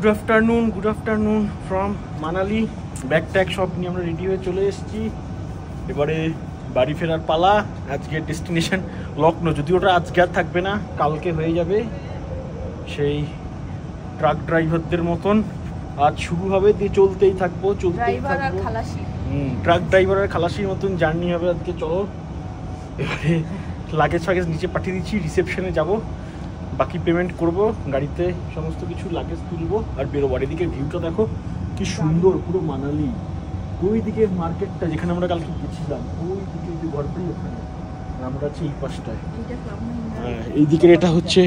Good afternoon from Manali. Bag tag সব নিয়ে আমরা রেডি হয়ে চলে এসেছি। এবারে বাড়ি ফেরার পালা। আজকের ডেস্টিনেশন লখনৌ, যদি ওটা আজকে আর থাকবে না, কালকে হয়ে যাবে। সেই ট্রাক ড্রাইভারদের মতন আজ শুরু হবে, দিয়ে চলতেই থাকবো। ট্রাক ড্রাইভার আর খালাসির মতন জার্নি হবে আজকে। চলো এবারে লাগেজ ফাগেজ নিচে পাঠিয়ে দিচ্ছি, রিসেপশনে যাব, বাকি পেমেন্ট করব, গাড়িতে সমস্ত কিছু লাগেজ তুলবো আর বেরোবো। আর এদিকে ভিউটা দেখো কি সুন্দর, পুরো মানালি। ওই দিকে মার্কেটটা যেখানে আমরা কালকে গেছিলাম, ওই দিকে ঘরটাই ওখানে, আমরা আছি এই পাশটায়। হ্যাঁ, এই দিকের এটা হচ্ছে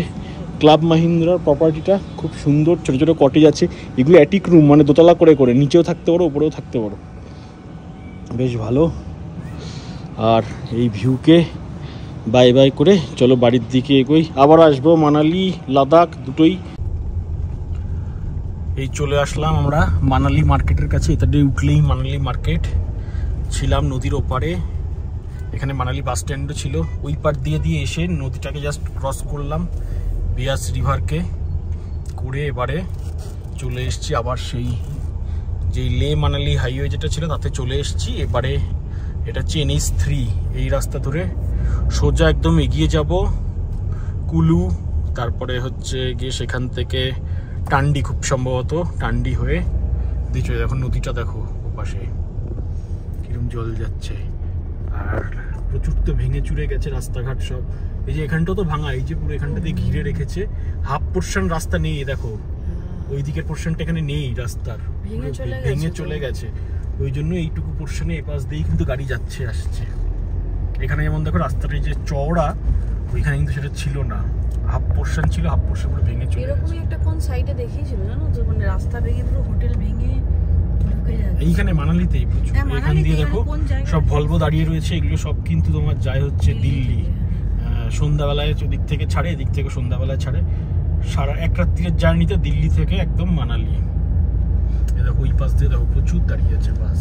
ক্লাব মাহিন্দ্রার প্রপার্টিটা। খুব সুন্দর ছোটো ছোটো কটেজ আছে, এগুলো অ্যাটিক রুম, মানে দোতলা করে করে, নিচেও থাকতে পারো উপরেও থাকতে পারো, বেশ ভালো। আর এই ভিউকে বাই বাই করে চলো বাড়ির দিকে এগোই। আবার আসবো মানালি লাদাখ দুটোই। এই চলে আসলাম আমরা মানালি মার্কেটের কাছে। এটা দিয়ে উঠলেই মানালি মার্কেট। ছিলাম নদীর ওপারে, এখানে মানালি বাস স্ট্যান্ডও ছিল। ওই পার দিয়ে এসে নদীটাকে জাস্ট ক্রস করলাম, বিয়াস রিভারকে করে এবারে চলে এসেছি আবার সেই যেই লে মানালি হাইওয়ে যেটা ছিল তাতে চলে এসেছি। এবারে এটা হচ্ছে NH3, এই রাস্তা ধরে সোজা একদম এগিয়ে যাব কুলু, তারপরে হচ্ছে গিয়ে সেখান থেকে টান্ডি, খুব সম্ভবত টান্ডি হয়ে দিচ্ছ। দেখো নদীটা দেখো ওপাশে কিরম জল যাচ্ছে। আর প্রচুর তো ভেঙে চুরে গেছে রাস্তাঘাট সব। এই যে এখানটা তো ভাঙা, এই যে পুরো এখানটা দিয়ে ঘিরে রেখেছে। হাফ পোর্শন রাস্তা নেই, দেখো ওই দিকের পোর্শনটা এখানে নেই, রাস্তার ভেঙে চলে গেছে। ওই জন্য এইটুকু পোর্শনে এপাশ দিয়েই কিন্তু গাড়ি যাচ্ছে আসছে। এখানে যেমন দেখো রাস্তাটা যে চওড়া, ওইখানে কিন্তু সেটা ছিল না, হাফ পোর্শন ছিল, হাফ পোর্শন পুরো ভেঙে চলে গেছে। এরকমই একটা কোন সাইডে দেখিয়েছিল জানো তো, মানে রাস্তা ভেঙে পুরো হোটেল ভেঙে ঢুকে যাচ্ছে। এইখানে মানালিতেই প্রচুর। এখান দিয়ে দেখো সব ভলভো দাঁড়িয়ে রয়েছে, এগুলো সব কিন্তু তোমার যায় হচ্ছে দিল্লি। সন্ধ্যাবেলায় ওদিক থেকে ছাড়ে, এদিক থেকে সন্ধ্যাবেলায় ছাড়ে। সারা এক রাত্রির জার্নিতে দিল্লি থেকে একদম মানালি। দেখো ওই পাশ দিয়ে দেখো প্রচুর দাঁড়িয়ে আছে বাস,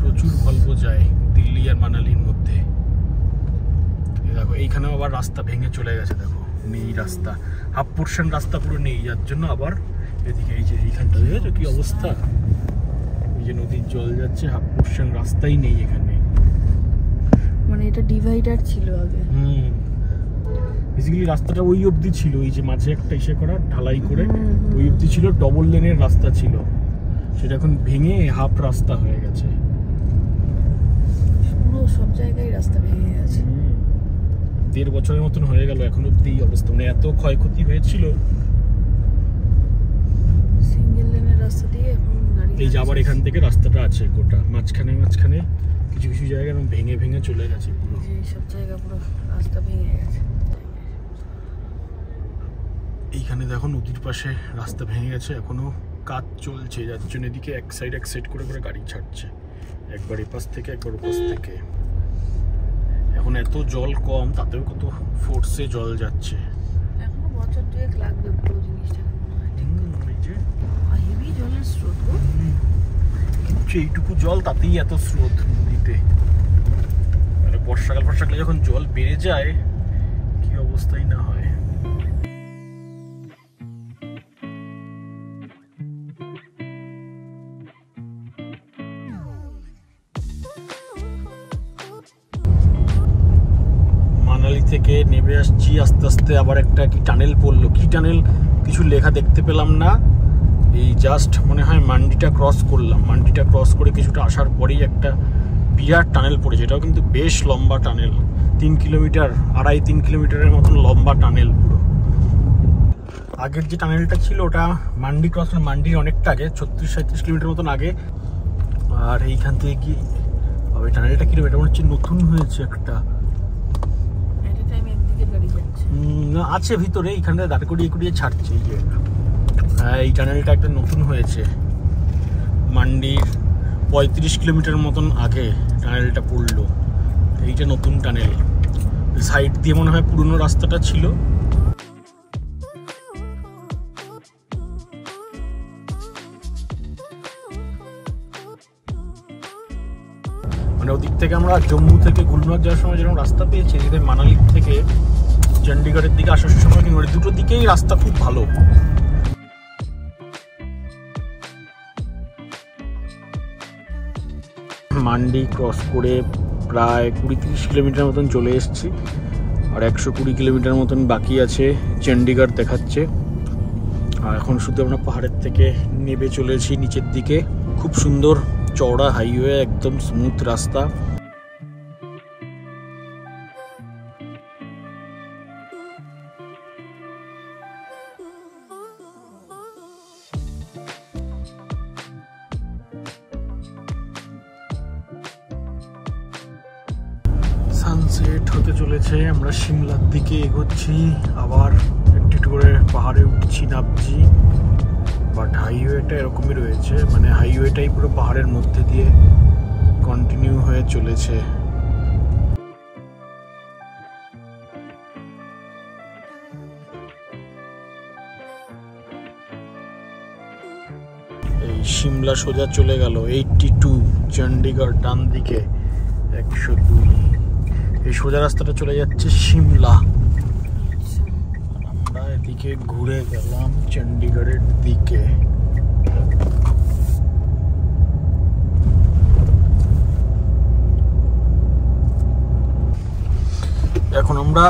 প্রচুর ভলভো যায় দিল্লি আর মানালির মধ্যে। দেখো এইখানেও আবার রাস্তা ভেঙে চলে গেছে, দেখো নেই রাস্তা, হাফ পোর্শন রাস্তা পুরো নেই, যার জন্য আবার এদিকে এই যে এইখানটা দেখেছো কি অবস্থা, এই যে নদীর জল যাচ্ছে, হাফ পোর্শন রাস্তাই নেই এখানে। মানে এটা ডিভাইডার ছিল আগে। বেসিক্যালি রাস্তাটা ওই অবধি ছিল, এই যে মাঝে একটা ইসে করা ঢালাই করে ওই অবধি ছিল, ডবল লেনের রাস্তা ছিল, সেটা এখন ভেঙে হাফ রাস্তা হয়ে গেছে। পুরো সব জায়গায় রাস্তা ভেঙে গেছে। 1.5 বছরের মতন হয়ে গেল এখন অবধি এই অবস্থা, মানে এত ক্ষয়ক্ষতি হয়েছিল। সিঙ্গেল লেনের রাস্তা দিয়ে এখন গাড়ি, এই যে আবার এখান থেকে রাস্তাটা আছে গোটা মাঝখানে কিছু কিছু জায়গায় ভেঙে ভেঙে চলে গেছে পুরো, এই সব জায়গা পুরো রাস্তা ভেঙে গেছে। এইখানে দেখো নদীর পাশে রাস্তা ভেঙে গেছে, এখনো কাজ চলছে, যার জন্য এদিকে এক সাইড করে করে গাড়ি ছাড়ছে, একবার এপাশ থেকে একবার ওপাশ থেকে। এখন এত জল কম, তাতেও কত ফোর্সে জল যাচ্ছে। এখনো বছর 2 লাগবে পুরো জিনিসটা। এই যে হেভি জলের স্রোত, এইটুকু জল তাতেই এত স্রোত নদীতে। মানে বর্ষাকালে যখন জল বেড়ে যায় কি অবস্থাই না হয়। মানালি থেকে নেমে আসছি আস্তে আস্তে, আবার একটা কি টানেল পড়লো, কি টানেল কিছু লেখা দেখতে পেলাম না। এই জাস্ট মনে হয় মান্ডিটা ক্রস করলাম, মান্ডিটা ক্রস করে কিছুটা আসার পরেই একটা বিরাট টানেল পড়েছে। এটাও কিন্তু বেশ লম্বা টানেল, 3 কিলোমিটার, 2.5-3 কিলোমিটারের মতন লম্বা টানেল পুরো। আগের যে টানেলটা ছিল ওটা মান্ডি ক্রস, মান্ডির অনেকটা আগে, 36-37 কিলোমিটার মতন আগে। আর এইখান থেকে কি ওই টানেলটা কিরকম, এটা মনে হচ্ছে নতুন হয়েছে একটা, না আছে ভিতরে, এইখানটা দাঁড় করিয়ে ছাড়ছে। এই যে এই টানেলটা একটা নতুন হয়েছে, মান্ডির 35 কিলোমিটার মতন আগে টানেলটা পড়লো, এইটা নতুন টানেল। সাইড দিয়ে মনে হয় পুরনো রাস্তাটা ছিল। মানে ওদিক থেকে আমরা জম্মু থেকে গুলমার্গ যাওয়ার সময় যেরকম রাস্তা পেয়েছি, এদের মানালির থেকে চণ্ডীগড়ের দিকে আসার সময় কিন্তু দুটো দিকেই রাস্তা খুব ভালো। মান্ডি ক্রস করে প্রায় 20-30 কিলোমিটার মতন চলে এসেছি, আর 120 কিলোমিটার মতন বাকি আছে। চণ্ডীগড় দেখাচ্ছে। আর এখন শুধু আমরা পাহাড়ের থেকে নেমে চলেছি নিচের দিকে। খুব সুন্দর চওড়া হাইওয়ে, একদম স্মুথ রাস্তা। সানসেট হতে চলেছে, আমরা সিমলার দিকে এগোচ্ছি। আবার একটু একটু করে পাহাড়ে উঠছি নামছি, বাট হাইওয়েটা এরকমই রয়েছে, মানে হাইওয়েটাই পুরো পাহাড়ের মধ্যে দিয়ে কন্টিনিউ হয়ে চলেছে। এই সিমলা সোজা চলে গেল 82, চণ্ডীগড় ডান দিকে 102। এই সোজা রাস্তাটা চলে যাচ্ছে সিমলা। আমরা এদিকে ঘুরে গেলাম চণ্ডীগড়ের দিকে। এখন আমরা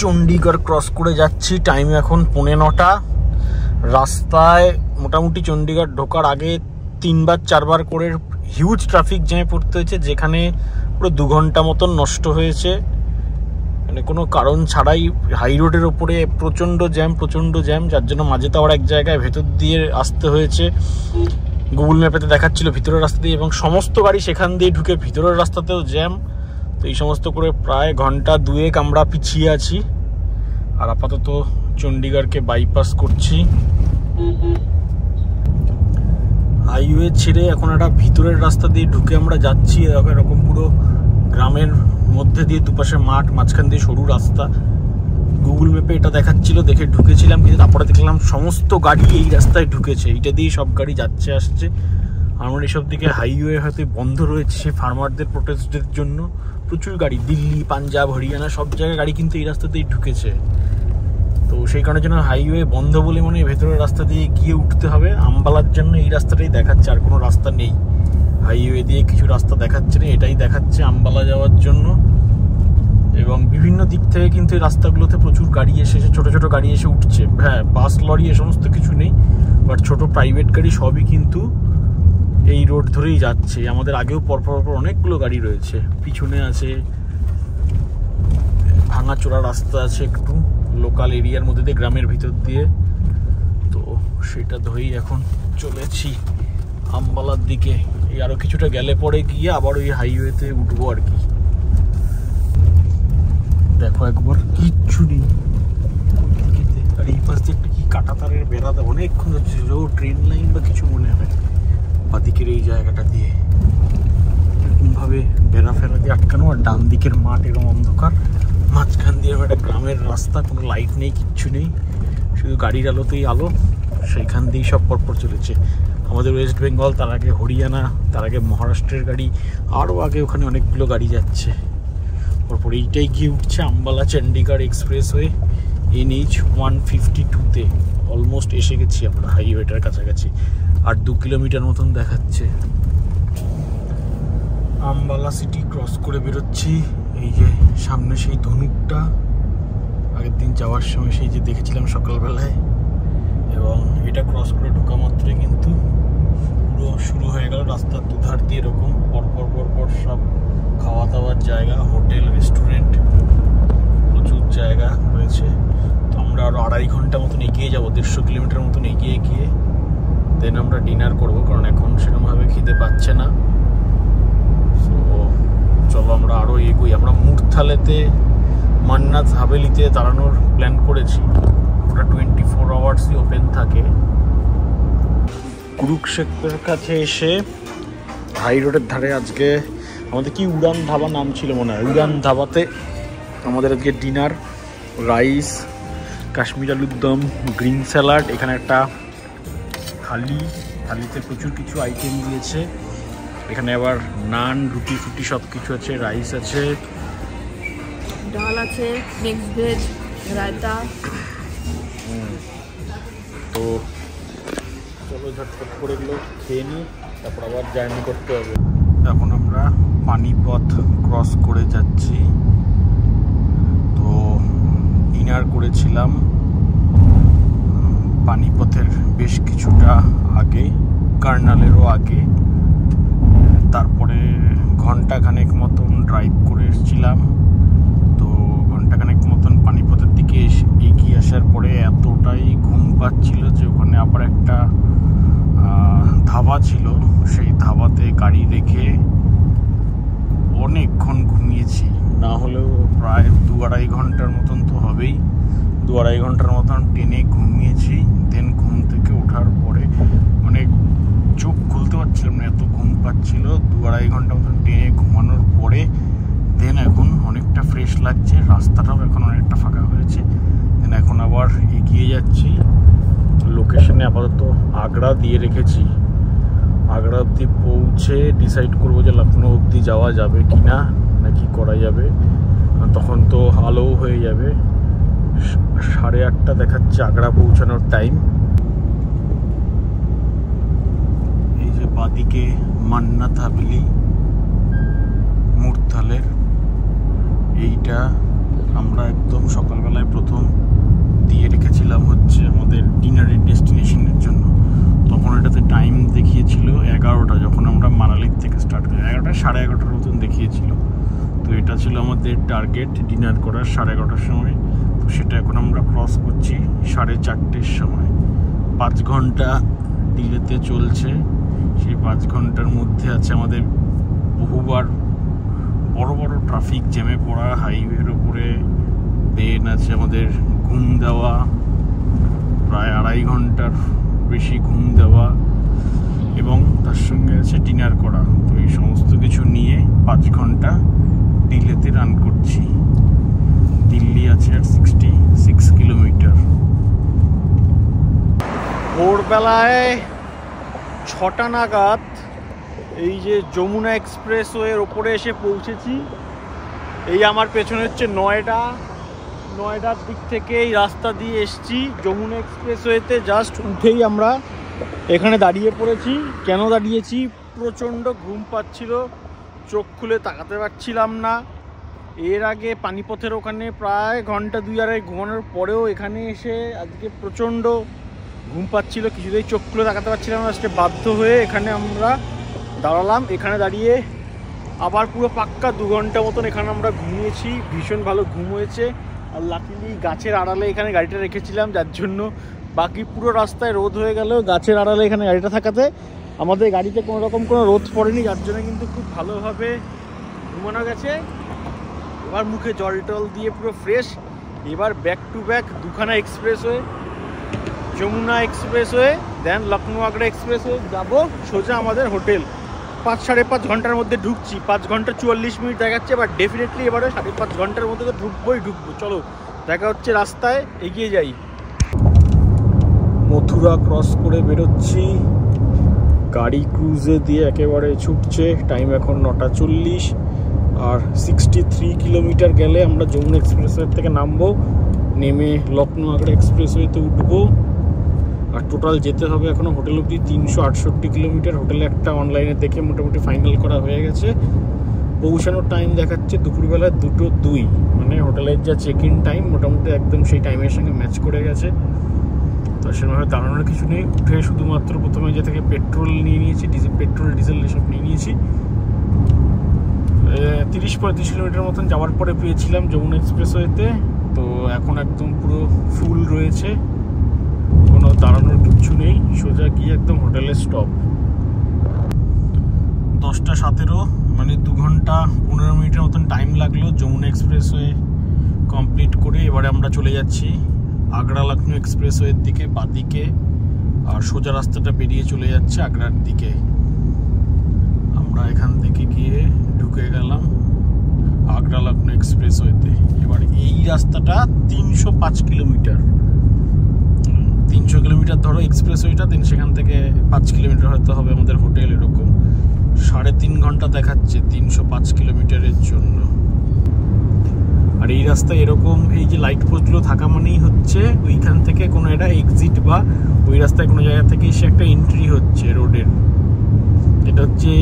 চণ্ডীগড় ক্রস করে যাচ্ছি। টাইম এখন 9:45। রাস্তায় মোটামুটি চণ্ডীগড় ঢোকার আগে 3-4বার করে হিউজ ট্রাফিক জ্যামে পড়তে হয়েছে, যেখানে পুরো 2 ঘন্টা মতন নষ্ট হয়েছে, মানে কোনো কারণ ছাড়াই। হাই রোডের ওপরে প্রচণ্ড জ্যাম, যার জন্য মাঝে তো আবার এক জায়গায় ভেতর দিয়ে আসতে হয়েছে। গুগল ম্যাপেতে দেখাচ্ছিল ভিতরের রাস্তা দিয়ে, এবং সমস্ত গাড়ি সেখান দিয়ে ঢুকে ভিতরের রাস্তাতেও জ্যাম। তো এই সমস্ত করে প্রায় 1 ঘন্টা 2 আমরা পিছিয়ে আছি। আর আপাতত চণ্ডীগড়কে বাইপাস করছি। হাইওয়ে ছেড়ে এখন একটা ভিতরের রাস্তা দিয়ে ঢুকে আমরা যাচ্ছি। এরকম পুরো গ্রামের মধ্যে দিয়ে, দুপাশে মাঠ, মাঝখান দিয়ে সরু রাস্তা। গুগল ম্যাপে এটা দেখাচ্ছিল, দেখে ঢুকেছিলাম, কিন্তু তারপরে দেখলাম সমস্ত গাড়ি এই রাস্তায় ঢুকেছে, এইটা দিয়েই সব গাড়ি যাচ্ছে আসছে। আমার এইসব দিকে হাইওয়ে হয়তো বন্ধ রয়েছে ফার্মারদের প্রোটেস্টের জন্য। প্রচুর গাড়ি, দিল্লি, পাঞ্জাব, হরিয়ানা সব জায়গায় গাড়ি কিন্তু এই রাস্তাতেই ঢুকেছে। তো সেই কারণের জন্য হাইওয়ে বন্ধ বলে মনে হয় ভেতরের রাস্তা দিয়ে গিয়ে উঠতে হবে। আম্বালার জন্য এই রাস্তাটাই দেখাচ্ছে, আর কোনো রাস্তা নেই। হাইওয়ে দিয়ে কিছু রাস্তা দেখাচ্ছে না, এটাই দেখাচ্ছে আম্বালা যাওয়ার জন্য। এবং বিভিন্ন দিক থেকে কিন্তু এই রাস্তাগুলোতে প্রচুর গাড়ি এসে, ছোট ছোট গাড়ি এসে উঠছে। হ্যাঁ, বাস, লরি এ সমস্ত কিছু নেই, বাট ছোট প্রাইভেট গাড়ি সবই কিন্তু এই রোড ধরেই যাচ্ছে। আমাদের আগেও পরপর অনেকগুলো গাড়ি রয়েছে। পিছনে আছে ভাঙাচোরা রাস্তা আছে একটু লোকাল এরিয়ার মধ্যে দিয়ে, গ্রামের ভিতর দিয়ে। তো সেটা ধরেই এখন চলেছি আম্বালার দিকে। এই আরো কিছুটা গেলে পরে গিয়ে আবার ওই হাইওয়েতে উঠবো আর কি। দেখো একবার কিচ্ছু নেই, আর এই পাশ দিয়ে একটা কি কাটা তারের বেড়া দেয়, অনেকক্ষণ হচ্ছে, ট্রেন লাইন বা কিছু মনে হয় বাদিকের এই জায়গাটা দিয়ে এরকম ভাবে বেড়া ফেরা দিয়ে আটকানো। আর ডান দিকের মাঠ এরকম অন্ধকার, মাঝখান দিয়ে একটা গ্রামের রাস্তা, কোনো লাইট নেই, কিচ্ছু নেই, শুধু গাড়ির আলোতেই আলো। সেইখান দিয়েই সব পরপর চলেছে। আমাদের ওয়েস্ট বেঙ্গল, তার আগে হরিয়ানা, তার আগে মহারাষ্ট্রের গাড়ি, আরও আগে ওখানে অনেকগুলো গাড়ি যাচ্ছে। পরপর এইটাই গিয়ে উঠছে আম্বালা চণ্ডীগড় এক্সপ্রেসওয়ে NH 152-তে। অলমোস্ট এসে গেছি আমরা হাইওয়েটার কাছাকাছি, আর 2 কিলোমিটার মতন দেখাচ্ছে। আম্বালা সিটি ক্রস করে বেরোচ্ছি। এই যে সামনে সেই ধনুকটা, আগের দিন যাওয়ার সময় সেই যে দেখেছিলাম সকালবেলায়। এবং এটা ক্রস করে ঢোকা মাত্রই কিন্তু পুরো শুরু হয়ে গেল রাস্তার দুধার দিয়ে এরকম পরপর সব খাওয়া দাওয়ার জায়গা, হোটেল, রেস্টুরেন্ট, প্রচুর জায়গা রয়েছে। তো আমরা আরও 2.5 ঘন্টা মতন এগিয়ে যাবো, 150 কিলোমিটার মতন এগিয়ে গিয়ে দেন আমরা ডিনার করবো, কারণ এখন সেরকমভাবে খিদে পাচ্ছে না। তো চলো আমরা আরও এগোই। আমরা মুরথালেতে, মান্নাত হাভেলিতে দাঁড়ানোর প্ল্যান করেছি। ওটা 24 আওয়ার্সই ওপেন থাকে। কুরুক্ষেত্রের কাছে এসে হাই রোডের ধারে আজকে আমাদের কি উড়ান ধাবা নাম ছিল মনে হয়, উড়ান ধাবাতে আমাদের আজকে ডিনার। রাইস, কাশ্মীর আলুর দম, গ্রিন স্যালাড, এখানে একটা থালিতে প্রচুর কিছু আইটেম দিয়েছে। এখানে আবার নান, রুটি ফুটি সব কিছু আছে, রাইস আছে, ডাল আছে, মিক্স ভেজ, রায়তা। তো চলো ঝটপট করে এগুলো খেয়ে নিই, তারপর আবার জার্নি করতে হবে। এখন আমরা পানিপথ ক্রস করে যাচ্ছি। তো ডিনার করেছিলাম পানিপথের বেশ কিছুটা আগে, কার্নালেরও আগে। তারপরে ঘন্টাখানেক মতন ড্রাইভ করে এসেছিলাম। তো ঘন্টাখানেক মতন পানিপথের দিকে এগিয়ে আসার পরে এতটাই ঘুম পাচ্ছিল যে ওখানে আবার একটা ধাবা ছিল, সেই ধাবাতে গাড়ি রেখে অনেকক্ষণ ঘুমিয়েছি। না হলেও প্রায় 2-2.5 ঘন্টার মতন তো হবেই। 2-2.5 ঘন্টার মতন টেনে ঘুমিয়েছি। দেন ঘুম থেকে ওঠার পরে মানে চোখ খুলতে পারছিলাম না, এত ঘুম পাচ্ছিল। 2-2.5 ঘন্টা মতন টেনে ঘুমানোর পরে দেন এখন অনেকটা ফ্রেশ লাগছে। রাস্তাটাও এখন অনেকটা ফাঁকা হয়েছে। দেন এখন আবার এগিয়ে যাচ্ছি। লোকেশনে আপাতত আগ্রা দিয়ে রেখেছি। আগ্রা অবধি পৌঁছে ডিসাইড করবো যে লখনৌ অবধি যাওয়া যাবে কি না, নাকি করা যাবে। তখন তো আলো হয়ে যাবে। 8:30 দেখাচ্ছে আগ্রা পৌঁছানোর টাইম। এই যে বাদিকে মান্নাত হাভেলি মুরথালের, এইটা আমরা একদম সকালবেলায় প্রথম দিয়ে রেখেছিলাম হচ্ছে আমাদের ডিনারের ডেস্টিনেশনের জন্য। তখন এটাতে টাইম দেখিয়েছিল 11টা, যখন আমরা মানালির থেকে স্টার্ট করি 11টা 11:30 মতন দেখিয়েছিল। তো এটা ছিল আমাদের টার্গেট ডিনার করার 11:30টার সময়। তো সেটা এখন আমরা ক্রস করছি 4:30টার সময়। 5 ঘন্টা ডিলেতে চলছে। সেই 5 ঘন্টার মধ্যে আছে আমাদের বহুবার বড় বড় ট্রাফিক জ্যামে পড়া হাইওয়ের ওপরে। দেন আছে আমাদের ঘুম দেওয়া, প্রায় 2.5 ঘন্টার বেশি ঘুম দেওয়া, এবং তার সঙ্গে আছে ডিনার করা। তো এই সমস্ত কিছু নিয়ে 5 ঘন্টা দিল্লিতে রান করছি। দিল্লি আছে আর 66 কিলোমিটার। ভোরবেলায় 6টা নাগাদ এই যে যমুনা এক্সপ্রেসওয়ের ওপরে এসে পৌঁছেছি। এই আমার পেছনে হচ্ছে নয়ডার দিক থেকে এই রাস্তা দিয়ে এসছি। যমুনা এক্সপ্রেসওয়েতে জাস্ট উঠেই আমরা এখানে দাঁড়িয়ে পড়েছি। কেন দাঁড়িয়েছি? প্রচণ্ড ঘুম পাচ্ছিল, চোখ খুলে তাকাতে পারছিলাম না। এর আগে পানিপথের ওখানে প্রায় ঘন্টা 2-2.5 ঘুমানোর পরেও এখানে এসে আজকে প্রচণ্ড ঘুম পাচ্ছিল, কিছুতেই চোখ খুলে তাকাতে পারছিলাম না। আজকে বাধ্য হয়ে এখানে আমরা দাঁড়ালাম। এখানে দাঁড়িয়ে আবার পুরো পাক্কা 2 ঘন্টা মতন এখানে আমরা ঘুমিয়েছি। ভীষণ ভালো ঘুম হয়েছে। আর লাকিলি গাছের আড়ালে এখানে গাড়িটা রেখেছিলাম, যার জন্য বাকি পুরো রাস্তায় রোদ হয়ে গেল। গাছের আড়ালে এখানে গাড়িটা থাকাতে আমাদের গাড়িতে কোনো রকম কোনো রোদ পড়েনি, যার জন্য কিন্তু খুব ভালোভাবে ঘুমানো গেছে। এবার মুখে জল টল দিয়ে পুরো ফ্রেশ। এবার ব্যাক টু ব্যাক 2খানা expressway, Yamuna expressway, then Lucknow Agra expressway যাবো সোজা আমাদের হোটেল। 5-5.5 ঘন্টার মধ্যে ঢুকছি। 5 ঘন্টা 44 মিনিট দেখাচ্ছে, বাট ডেফিনেটলি এবারে 5.5 ঘন্টার মধ্যে তো ঢুকবো। চলো দেখা হচ্ছে রাস্তায়, এগিয়ে যাই। মথুরা ক্রস করে বেরোচ্ছি। গাড়ি ক্রুজে দিয়ে একেবারে ছুটছে। টাইম এখন 9:40। আর 63 কিলোমিটার গেলে আমরা যমুনা এক্সপ্রেসওয়ে থেকে নামবো, নেমে লখনৌ আগ্রা এক্সপ্রেসওয়েতে উঠবো। আর টোটাল যেতে হবে এখনও হোটেল অবধি 368 কিলোমিটার। হোটেলে একটা অনলাইনে দেখে মোটামুটি ফাইনাল করা হয়ে গেছে। পৌঁছানোর টাইম দেখাচ্ছে দুপুরবেলা 2:02, মানে হোটেলের যা চেক ইন টাইম মোটামুটি একদম সেই টাইমের সঙ্গে ম্যাচ করে গেছে। তো সেভাবে দাঁড়ানোর কিছু নেই। উঠে শুধুমাত্র প্রথমে যে থেকে পেট্রোল নিয়ে নিয়েছি, পেট্রোল ডিজেল এসব নিয়ে নিয়েছি। 30-35 কিলোমিটার মতন যাওয়ার পরে পেয়েছিলাম যমুনা এক্সপ্রেসওয়েতে। তো এখন একদম পুরো ফুল রয়েছে, কোনো দাঁড়ানোর কিচ্ছু নেই। সোজা গিয়ে একদম হোটেলের স্টপ। 10:17, মানে 2 ঘন্টা 15 মিনিটের মতন টাইম লাগলো যমুনা এক্সপ্রেসওয়ে কমপ্লিট করে। এবারে আমরা চলে যাচ্ছি আগ্রা লখনৌ এক্সপ্রেসওয়ের দিকে, বাদিকে। আর সোজা রাস্তাটা বেরিয়ে চলে যাচ্ছে আগ্রার দিকে। আমরা এখান থেকে গিয়ে ঢুকে গেলাম আগ্রা লখনৌ এক্সপ্রেসওয়েতে। এবার এই রাস্তাটা 305 কিলোমিটার। 300 কিলোমিটার ধরো এক্সপ্রেসওয়েটা, দেন সেখান থেকে 5 কিলোমিটার হয়তো হবে আমাদের হোটেল। এরকম 3.5 ঘন্টা দেখাচ্ছে 305 কিলোমিটারের জন্য। আর এই রাস্তায় এরকম এই যে লাইট পোস্টগুলো থাকা মানেই হচ্ছে ওইখান থেকে কোনো একটা এক্সিট বা ওই রাস্তায় কোনো জায়গা থেকে এসে একটা এন্ট্রি হচ্ছে রোডের। এটা হচ্ছে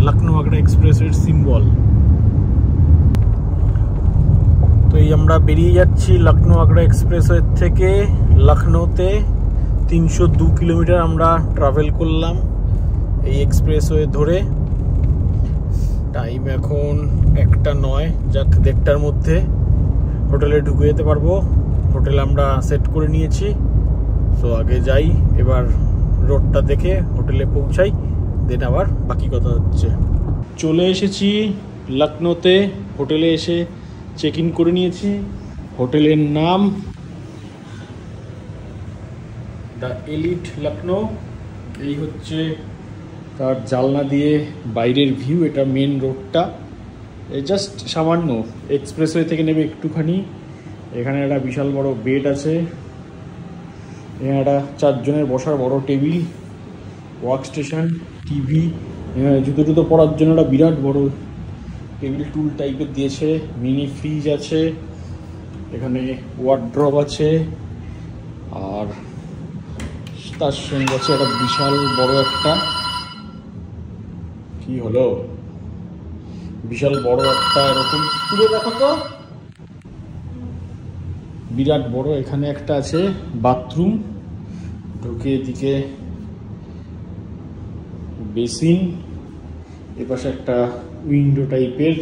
লখনৌ আগ্রা এক্সপ্রেসের সিম্বল। তো এই আমরা বেরিয়ে যাচ্ছি লখনৌ আগ্রা এক্সপ্রেসওয়ে থেকে। লখনৌতে 302 কিলোমিটার আমরা ট্রাভেল করলাম এই এক্সপ্রেসওয়ে ধরে। টাইম এখন 1:09, যাক 1:30টার মধ্যে হোটেলে ঢুকে যেতে পারবো। হোটেল আমরা সেট করে নিয়েছি। সো আগে যাই, এবার রোডটা দেখে হোটেলে পৌঁছাই, দেন আবার বাকি কথা হচ্ছে। চলে এসেছি লখনৌতে, হোটেলে এসে চেক ইন করে নিয়েছি। হোটেলের নাম দ্য এলিট লখনৌ। এই হচ্ছে তার জানলা দিয়ে বাইরের ভিউ, এটা মেন রোডটা। এই জাস্ট সামান্য এক্সপ্রেসওয়ে থেকে নেবে একটুখানি। এখানে একটা বিশাল বড় বেড আছে, এখানে একটা 4 জনের বসার বড় টেবিল, ওয়ার্ক স্টেশন, টিভি, জুতো টুতো পরার জন্য একটা বিরাট বড় টেবিল টুল টাইপের দিয়েছে, মিনি ফ্রিজ আছে, এখানে ওয়ার্ড্রপ আছে, আর তার সঙ্গে আছে একটা বিশাল বড় একটা কি হলো বিশাল বড় একটা এরকম পুরো দেখো তো বিরাট বড়। এখানে একটা আছে বাথরুম, ঢুকে এদিকে বেসিন, এপাশে একটা উইন্ডো টাইপের,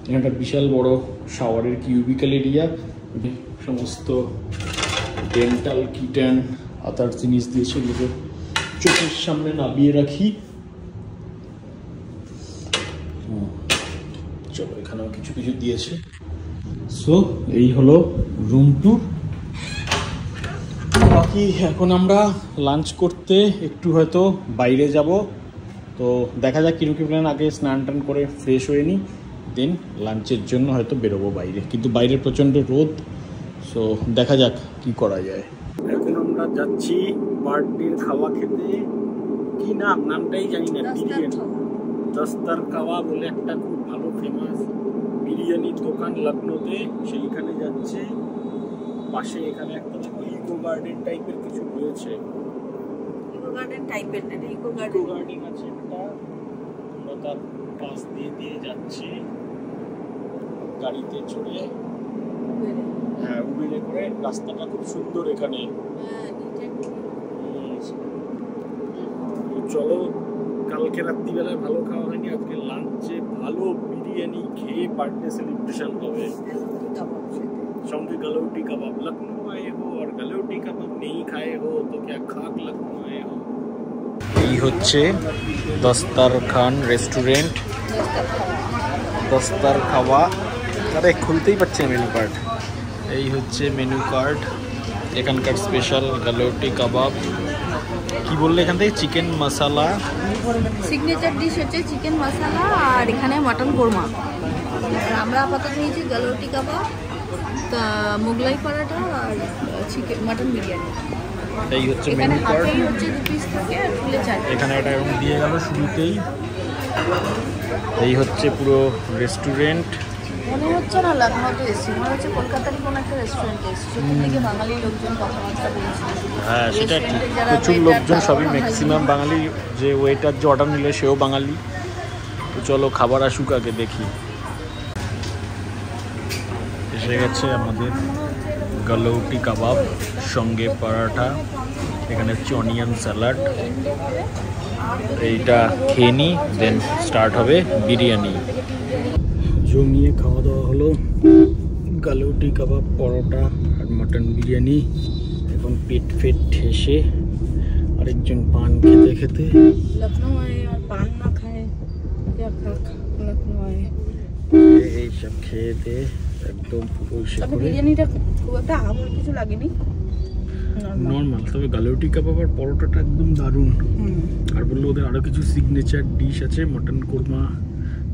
এখানে একটা বিশাল বড় শাওয়ারের কিউবিক্যাল এরিয়া, সমস্ত ডেন্টাল কিট অ্যান্ড আদার জিনিস দিয়ে সেগুলোকে চোখের সামনে নামিয়ে রাখি। চলো, এখানেও কিছু কিছু দিয়েছে। সো এই হলো রুম ট্যুর। বাকি এখন আমরা লাঞ্চ করতে একটু হয়তো বাইরে যাব, তো দেখা যাক কিরকম প্ল্যান। আগে স্নান টান করে ফ্রেশ হয়ে নিই, দেন লাঞ্চের জন্য হয়তো বেরোবো বাইরে, কিন্তু বাইরে প্রচণ্ড রোদ। সো দেখা যাক কি করা যায়। এখন আমরা যাচ্ছি বার্থডের খাওয়া খেতে। কি নামটাই জানি না, দস্তার খাওয়া বলে একটা খুব ভালো ফেমাস বিরিয়ানির দোকান লখনৌতে, সেইখানে যাচ্ছে। পাশে এখানে একটা ইকো গার্ডেন টাইপের কিছু রয়েছে, ইকো গার্ডেন আছে একটা। আমরা তার পাশ দিয়ে যাচ্ছি গাড়িতে চড়ে, হ্যাঁ উবেরে করে। রাস্তাটা খুব সুন্দর এখানে। চলো, কালকে রাত্রিবেলায় ভালো খাওয়া হয়নি, আজকে লাঞ্চে ভালো বিরিয়ানি খেয়ে বার্থডে সেলিব্রেশন হবে। সঙ্গে गलौटी कबाब। लखनऊ आए हो और गलौटी कबाब नहीं खाए हो तो क्या खाक लखनऊ आए हो। এই হচ্ছে দস্তারখান রেস্টুরেন্ট, দস্তার খাওয়া। আরে খুলতেই পারছে মেনু কার্ড। এই হচ্ছে মেনু কার্ড, এখানকার স্পেশাল গলৌটি কাবাব। কি বললে এখান থেকে? চিকেন মশলা, সিগনেচার ডিশ হচ্ছে চিকেন মশলা, আর এখানে মাটন কোরমা। আমরা আপাতত নিয়েছি গলৌটি কাবাব, মোগলাই পরাঠা আর চিকেন মাটন বিরিয়ানি। এই হচ্ছে মেনু কার্ড। এই হচ্ছে 2 পিস থাকে আর ফুলে 4। এখানে এটা এরকম দিয়ে গেল শুরুতেই। এই হচ্ছে পুরো রেস্টুরেন্ট। মনে হচ্ছে না লখনৌতে এসেছি, মনে হচ্ছে কলকাতার কোনো একটা রেস্টুরেন্টে এসেছি। চতুর্দিকে বাঙালি লোকজন কথাবার্তা বলছে। হ্যাঁ সেটা ঠিক, প্রচুর লোকজন, সবই ম্যাক্সিমাম বাঙালি। যে ওয়েটার যে অর্ডার নিলে সেও বাঙালি। তো চলো খাবার আসুক আগে দেখি। এসে গেছে আমাদের গলৌটি কাবাব, সঙ্গে পরাঠা, এখানে হচ্ছে অনিয়ন স্যালাড। এইটা খেয়ে নিই, দেন স্টার্ট হবে বিরিয়ানি। জমিয়ে খাওয়া দাওয়া হলো, গলৌটি কাবাব, পরোটা আর মাটন বিরিয়ানি। এখন পেট ফেট ঠেসে আরেকজন পান খেতে খেতে। লখনৌ আয়ে আর পান না খায় क्या লখনৌ আয়ে। এইসব খেয়ে দিয়ে একদম পুরো ইসে তবে করে। বিরিয়ানিটা খুব একটা আমার কিছু লাগেনি, নর্মাল। তবে গলৌটি কাবাব আর পরোটাটা একদম দারুণ। আর বললো ওদের আরও কিছু সিগনেচার ডিশ আছে, মটন কোরমা,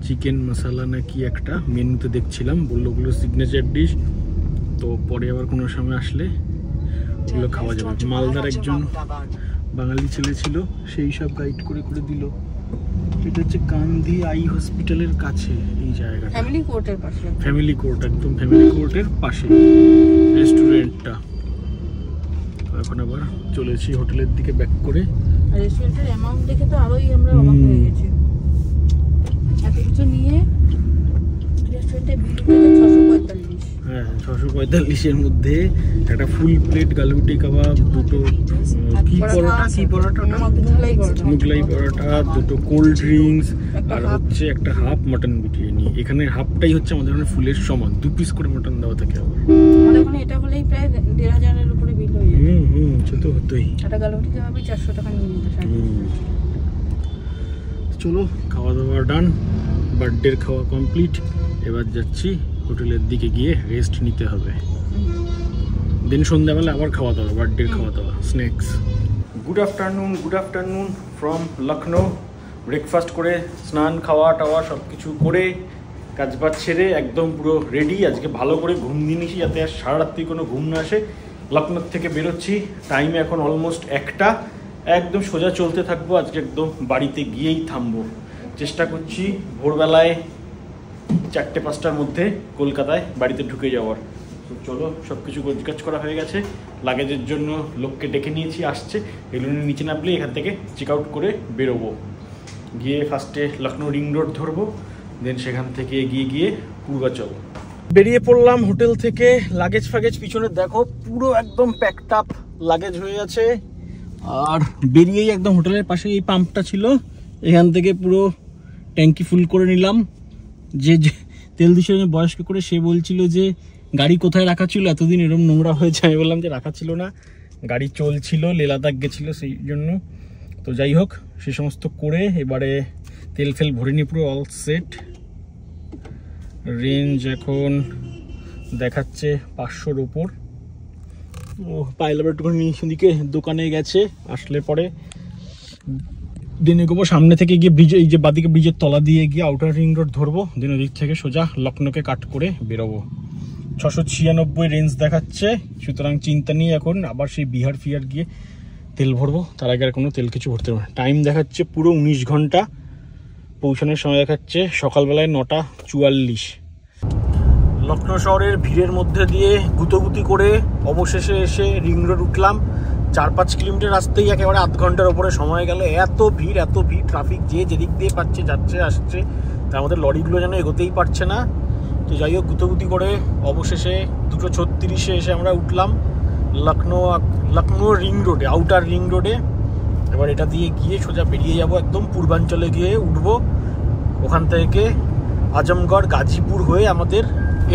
চিকেন মশলা না কি একটা মেনুতে দেখছিলাম। বললো ওগুলো সিগনেচার ডিশ, তো পরে আবার কোনো সময় আসলে ওগুলো খাওয়া যাবে। মালদার একজন বাঙালি ছেলে ছিল, সেই সব গাইড করে করে দিল। এটা হচ্ছে গান্ধী আই হসপিটালের কাছে এই জায়গাটা, ফ্যামিলি কোর্টের পাশে। ফ্যামিলি কোর্ট, একদম ফ্যামিলি কোর্টের পাশে রেস্টুরেন্টটা। এখন আবার চলেছি হোটেলের দিকে ব্যাক করে। রেস্টুরেন্টের অ্যামাউন্ট দেখে তো আরোই আমরা অবাক হয়ে গেছি। 45-এর মধ্যে একটা ফুল প্লেট গালুটি কাবাব, দুটো কি পরোটা মুগলাই পরোটা, দুটো কোল্ড ড্রিঙ্কস, আর হচ্ছে একটা হাফ মাটন বিরিয়ানি। এখানে হাফটাই হচ্ছে আমাদের এখানে ফুলের সমান, 2 পিস করে মাটন দেওয়া থাকে আবার। এটা হলেই প্রায় 1500-এর উপরে বিল হয়ে যায়। সে তো হতোই। একটা গালুটি কাবাবে 400 টাকা নিয়ে নিতে। চলো খাওয়া দাওয়া ডান, বার্থডের খাওয়া কমপ্লিট। এবার যাচ্ছি হোটেলের দিকে গিয়ে রেস্ট নিতে হবে, দিন সন্ধ্যাবেলা আবার খাওয়া দাওয়া, বার্থডের খাওয়া দাওয়া, snacks. Good afternoon from Lucknow. Breakfast করে স্নান খাওয়া টাওয়া সব কিছু করে কাজবাজ ছেড়ে একদম পুরো রেডি। আজকে ভালো করে ঘুম দিয়ে নিয়েছি যাতে আর সারা রাত্রি কোনো ঘুম না আসে। লখনৌ থেকে বেরোচ্ছি, টাইম এখন অলমোস্ট 1টা। একদম সোজা চলতে থাকবো, আজকে একদম বাড়িতে গিয়েই থামবো। চেষ্টা করছি ভোরবেলায় 4টে-5টার মধ্যে কলকাতায় বাড়িতে ঢুকে যাওয়ার। তো চলো, সব কিছু গোছগাছ করা হয়ে গেছে। লাগেজের জন্য লোককে ডেকে নিয়েছি, আসছে। এগুলো নিচে নামলে এখান থেকে চেক আউট করে বেরোবো। গিয়ে ফার্স্টে লখনৌ রিং রোড ধরবো, দেন সেখান থেকে গিয়ে পূর্বাচল। বেরিয়ে পড়লাম হোটেল থেকে। লাগেজ ফাগেজ পিছনে দেখো, পুরো একদম প্যাকড আপ লাগেজ হয়ে আছে। আর বেরিয়েই একদম হোটেলের পাশে এই পাম্পটা ছিল, এখান থেকে পুরো ট্যাঙ্কি ফুল করে নিলাম। যে তেল দিশে বয়স্ক করে সে বলছিল যে গাড়ি কোথায় রাখা ছিল, এতদিন এরকম নোংরা হয়েছে। আমি বললাম যে রাখা ছিল না, গাড়ি চলছিল, লে লাদাখ গেছিল সেই জন্য। তো যাই হোক, সে সমস্ত করে এবারে তেল ফেল ভরে নিয়ে পুরো অল সেট। রেঞ্জ এখন দেখাচ্ছে 500-র ওপর। ও পাইলাম একটুখানি সেদিকে দোকানে গেছে, আসলে পরে দিন এগোবো। সামনে থেকে গিয়ে ব্রিজ, এই যে বাদিকে ব্রিজের তলা দিয়ে গিয়ে আউটার রিং রোড ধরবো, দিন ওদিক থেকে সোজা লখনৌকে কাট করে বেরোবো। 696 রেঞ্জ দেখাচ্ছে, সুতরাং চিন্তা নেই। এখন আবার সেই বিহার ফিহার গিয়ে তেল ভরবো, তার আগে আর কোনো তেল কিছু ভরতে পারবো না। টাইম দেখাচ্ছে পুরো 19 ঘন্টা, পৌঁছানোর সময় দেখাচ্ছে সকালবেলায় 9টা 44। লখনৌ শহরের ভিড়ের মধ্যে দিয়ে গুতোগুতি করে অবশেষে এসে রিং রোড উঠলাম। 4-5 কিলোমিটার রাস্তায় একেবারে আধ ঘন্টার ওপরে সময় গেল। এত ভিড়, ট্রাফিক, যে যেদিক দিয়ে পাচ্ছে যাচ্ছে আসছে, তার মধ্যে লরিগুলো যেন এগোতেই পারছে না। তো যাই হোক, গুতোগুতি করে অবশেষে 2:36-এ এসে আমরা উঠলাম লখনৌ রিং রোডে, আউটার রিং রোডে। এবার এটা দিয়ে গিয়ে সোজা বেরিয়ে যাব, একদম পূর্বাঞ্চলে গিয়ে উঠবো। ওখান থেকে আজমগড়, গাজীপুর হয়ে আমাদের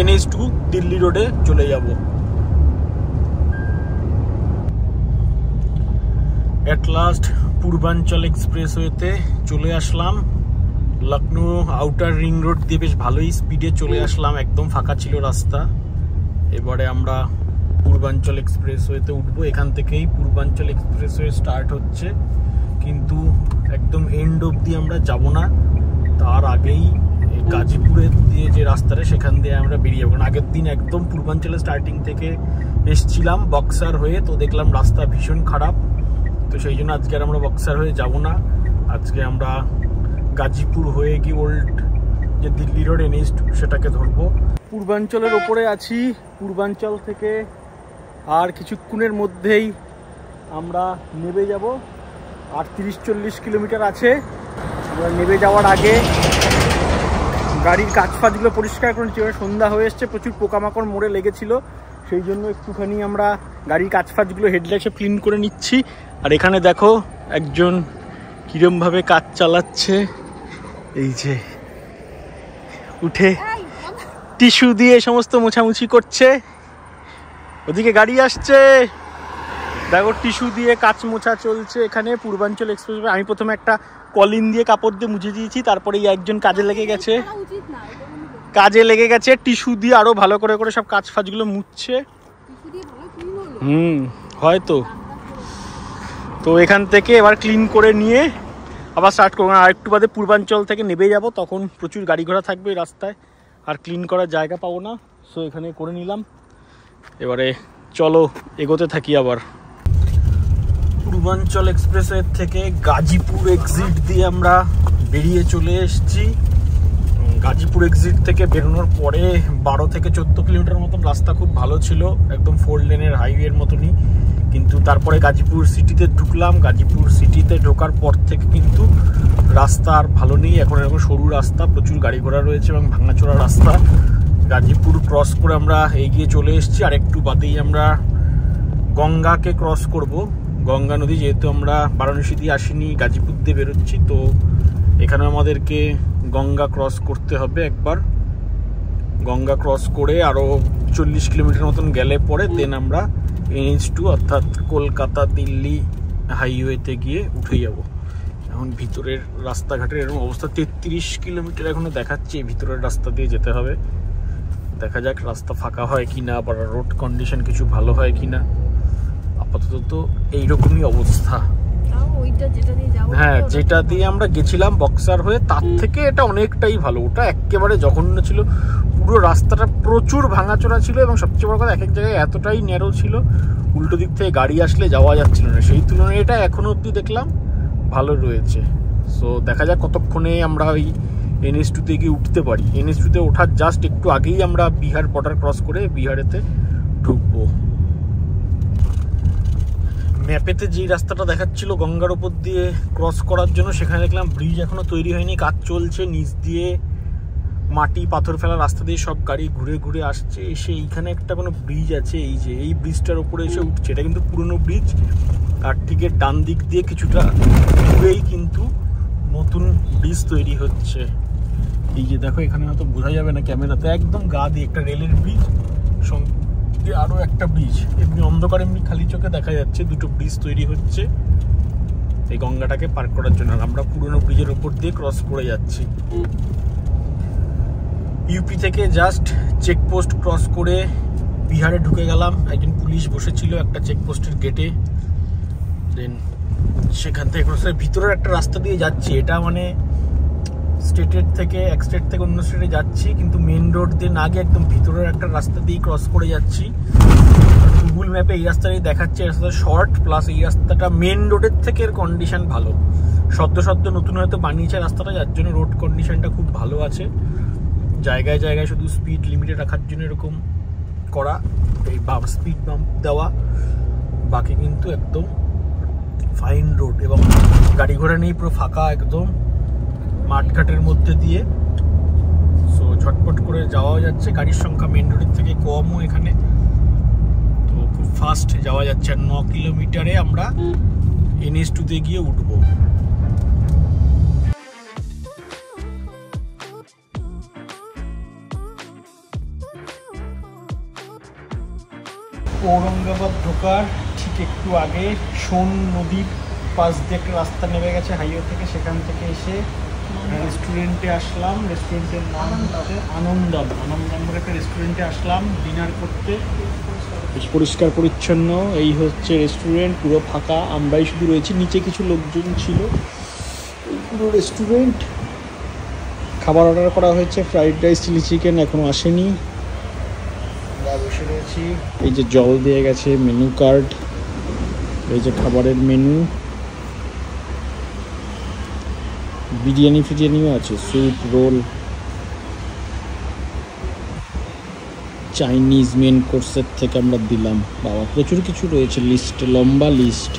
NH2 দিল্লি রোডে চলে যাব। এট লাস্ট পূর্বাঞ্চল এক্সপ্রেসওয়েতে চলে আসলাম। লখনৌ আউটার রিং রোড দিয়ে বেশ ভালোই স্পিডে চলে আসলাম, একদম ফাঁকা ছিল রাস্তা। এবারে আমরা পূর্বাঞ্চল এক্সপ্রেসওয়েতে উঠবো। এখান থেকেই পূর্বাঞ্চল এক্সপ্রেসওয়ে স্টার্ট হচ্ছে, কিন্তু একদম এন্ড অবধি আমরা যাব না, তার আগেই গাজীপুরের দিয়ে যে রাস্তাটা সেখান দিয়ে আমরা বেরিয়ে যাবো। আগের দিন একদম পূর্বাঞ্চলের স্টার্টিং থেকে এসছিলাম বক্সার হয়ে, তো দেখলাম রাস্তা ভীষণ খারাপ, তো সেই জন্য আজকে আর আমরা বক্সার হয়ে যাব না। আজকে আমরা গাজীপুর হয়ে গিয়ে ওল্ড যে দিল্লি রোড NH2 সেটাকে ধরবো। পূর্বাঞ্চলের ওপরে আছি, পূর্বাঞ্চল থেকে আর কিছুক্ষণের মধ্যেই আমরা নেমে যাব। আর 30-40 কিলোমিটার আছে। আমরা নেমে যাওয়ার আগে গাড়ির কাজ ফাজগুলো পরিষ্কার করে নিচ্ছি। সন্ধ্যা হয়ে এসছে, প্রচুর পোকামাকড় মোড়ে লেগেছিল, সেই জন্য একটুখানি আমরা গাড়ির কাজ ফাজগুলো হেডলাইটে ক্লিন করে নিচ্ছি। আর এখানে দেখো একজন কিরমভাবে কাজ চালাচ্ছে, এই যে উঠে টিস্যু দিয়ে সমস্ত মোছামুছি করছে। ওদিকে গাড়ি আসছে, দেখো টিস্যু দিয়ে কাচ মোছা চলছে এখানে পূর্বাঞ্চল এক্সপ্রেস। আমি প্রথমে একটা কলিন দিয়ে কাপড় দিয়ে মুছে দিয়েছি, তারপরে এই একজন কাজে লেগে গেছে টিস্যু দিয়ে আরো ভালো করে করে সব কাজ ফাজগুলো মুছছে। হয়তো তো এখান থেকে এবার ক্লিন করে নিয়ে আবার স্টার্ট করবো। আর একটু বাদে পূর্বাঞ্চল থেকে নেমে যাব, তখন প্রচুর গাড়ি ঘোড়া থাকবে রাস্তায়, আর ক্লিন করার জায়গা পাবো না, সো এখানে করে নিলাম। এবারে চলো এগোতে থাকি। আবার পূর্বাঞ্চল এক্সপ্রেসওয়ে থেকে গাজীপুর এক্সিট দিয়ে আমরা বেরিয়ে চলে এসেছি। গাজীপুর এক্সিট থেকে বেরোনোর পরে 12 থেকে 14 কিলোমিটার মতন রাস্তা খুব ভালো ছিল, একদম 4 লেনের হাইওয়ের মতনই। কিন্তু তারপরে গাজীপুর সিটিতে ঢুকলাম। গাজীপুর সিটিতে ঢোকার পর থেকে কিন্তু রাস্তা আর ভালো নেই, এখন এরকম সরু রাস্তা, প্রচুর গাড়ি ঘোড়া রয়েছে এবং ভাঙাচোরা রাস্তা। গাজীপুর ক্রস করে আমরা এগিয়ে চলে এসেছি। আর একটু বাদেই আমরা গঙ্গাকে ক্রস করব। গঙ্গা নদী, যেহেতু আমরা বারাণসী দিয়ে আসিনি, গাজীপুর দিয়ে বেরোচ্ছি, তো এখানে আমাদেরকে গঙ্গা ক্রস করতে হবে একবার। গঙ্গা ক্রস করে আরও 40 কিলোমিটার মতন গেলে পরে দেন আমরা NH2 অর্থাৎ কলকাতা দিল্লি হাইওয়েতে গিয়ে উঠে যাব। এখন ভিতরের রাস্তাঘাটের এরকম অবস্থা, 33 কিলোমিটার এখনো দেখাচ্ছে ভিতরের রাস্তা দিয়ে যেতে হবে। দেখা যাক রাস্তা ফাঁকা হয় কিনা বা রোড কন্ডিশন কিছু ভালো হয় কিনা। আপাতত তো এইরকমই অবস্থা। হ্যাঁ, যেটা দিয়ে আমরা গেছিলাম বক্সার হয়ে, তার থেকে এটা অনেকটাই ভালো। ওটা একেবারে জঘন্য ছিল, পুরো রাস্তাটা প্রচুর ভাঙাচোরা ছিল এবং সবচেয়ে বড় কথা এক এক জায়গায় এতটাই ন্যারো ছিল, উল্টো দিক থেকে গাড়ি আসলে যাওয়া যাচ্ছিল না। সেই তুলনায় এটা এখনো অবধি দেখলাম ভালো রয়েছে। সো দেখা যাক কতক্ষণে আমরা ওই NH2 গিয়ে উঠতে পারি। NH2 ওঠার জাস্ট একটু আগেই আমরা বিহার বর্ডার ক্রস করে বিহারেতে ঢুকবো। ম্যাপেতে যেই রাস্তাটা দেখাচ্ছিল গঙ্গার উপর দিয়ে ক্রস করার জন্য, সেখানে দেখলাম ব্রিজ এখনো তৈরি হয়নি, কাজ চলছে। নিচ দিয়ে মাটি পাথর ফেলা রাস্তা দিয়ে সব গাড়ি ঘুরে ঘুরে আসছে। এসে এইখানে একটা কোনো ব্রিজ আছে, এই যে এই ব্রিজটার উপরে এসে উঠছে। এটা কিন্তু পুরনো ব্রিজ, আর ঠিক ডান দিক দিয়ে কিছুটা দূরেই কিন্তু নতুন ব্রিজ তৈরি হচ্ছে। এই যে দেখো, এখানে হয়তো বোঝা যাবে না ক্যামেরাতে, একদম গা দিয়ে একটা রেলের ব্রিজ, সঙ্গে আরো একটা ব্রিজ, এমনি অন্ধকার এমনি খালি চোখে দেখা যাচ্ছে দুটো ব্রিজ তৈরি হচ্ছে এই গঙ্গাটাকে পার করার জন্য। আমরা পুরনো ব্রিজের উপর দিয়ে ক্রস করে যাচ্ছি। ইউপি থেকে জাস্ট চেকপোস্ট ক্রস করে বিহারে ঢুকে গেলাম। একজন পুলিশ বসেছিল একটা চেকপোস্টের গেটে। দেন সেখান থেকে ক্রস করে ভিতরের একটা রাস্তা দিয়ে যাচ্ছি। এটা মানে স্টেটের থেকে এক স্টেট থেকে অন্য স্টেটে যাচ্ছি, কিন্তু মেন রোড দিয়ে না গিয়ে একদম ভিতরের একটা রাস্তা দিয়ে ক্রস করে যাচ্ছি। গুগল ম্যাপে এই রাস্তাটাই দেখাচ্ছে, এই রাস্তাটা শর্ট, প্লাস এই রাস্তাটা মেন রোডের থেকে এর কন্ডিশন ভালো। সদ্য নতুন হয়তো বানিয়েছে রাস্তাটা, যার জন্য রোড কন্ডিশনটা খুব ভালো আছে। জায়গায় জায়গায় শুধু স্পিড লিমিটে রাখার জন্য এরকম করা, এই স্পিড বাম্প দেওয়া, বাকি কিন্তু একদম ফাইন রোড এবং গাড়ি ঘোড়া নেই, পুরো ফাঁকা একদম মাঠঘাটের মধ্যে দিয়ে। সো ঝটপট করে যাওয়া যাচ্ছে, গাড়ির সংখ্যা মেন রোডের থেকে কমও এখানে, তো খুব ফাস্ট যাওয়া যাচ্ছে। আর 9 কিলোমিটারে আমরা NH2 গিয়ে উঠবো। ঔরঙ্গাবাদ ঢোকার ঠিক একটু আগে সোন নদীর পাশ দিয়ে একটা রাস্তা নেমে গেছে হাইওয়ে থেকে, সেখান থেকে এসে রেস্টুরেন্টে আসলাম। রেস্টুরেন্টের নাম হচ্ছে আনন্দম বলে একটা রেস্টুরেন্টে আসলাম ডিনার করতে। বেশ পরিষ্কার পরিচ্ছন্ন, এই হচ্ছে রেস্টুরেন্ট, পুরো ফাঁকা, আমরাই শুধু রয়েছি, নিচে কিছু লোকজন ছিল। এই পুরো রেস্টুরেন্ট। খাবার অর্ডার করা হয়েছে, ফ্রাইড রাইস, চিলি চিকেন, এখনো আসেনি। বসে রয়েছি, এই যে জল দিয়ে গেছে, মেনু কার্ড, এই যে খাবারের মেনু, বিরিয়ানিও আছে, স্যুপ, রোল, চাইনিজ মেন কোর্সের থেকে আমরা দিলাম। বাবা, প্রচুর কিছু রয়েছে, লিস্ট, লম্বা লিস্ট।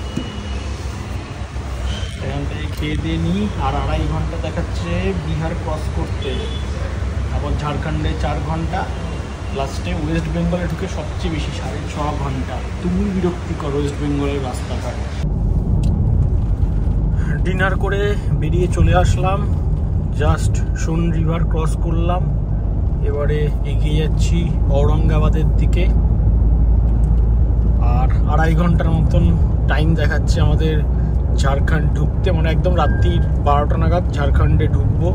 এখান থেকে খেয়ে দিয়ে নিই। আর 2.5 ঘন্টা দেখাচ্ছে বিহার ক্রস করতে, আবার ঝাড়খণ্ডে 4 ঘন্টা, লাস্টে ওয়েস্ট বেঙ্গলে ঢুকে সবচেয়ে বেশি 6.5 ঘন্টা। তুমুল বিরক্তিকর ওয়েস্ট বেঙ্গলের রাস্তাঘাট। ডিনার করে বেরিয়ে চলে আসলাম, জাস্ট সোন রিভার ক্রস করলাম। এবারে এগিয়ে যাচ্ছি ঔরঙ্গাবাদের দিকে। আর 2.5 ঘন্টার মতন টাইম দেখাচ্ছে আমাদের ঝাড়খণ্ড ঢুকতে, মানে একদম রাত্রির 12টা নাগাদ ঝাড়খণ্ডে ঢুকবো।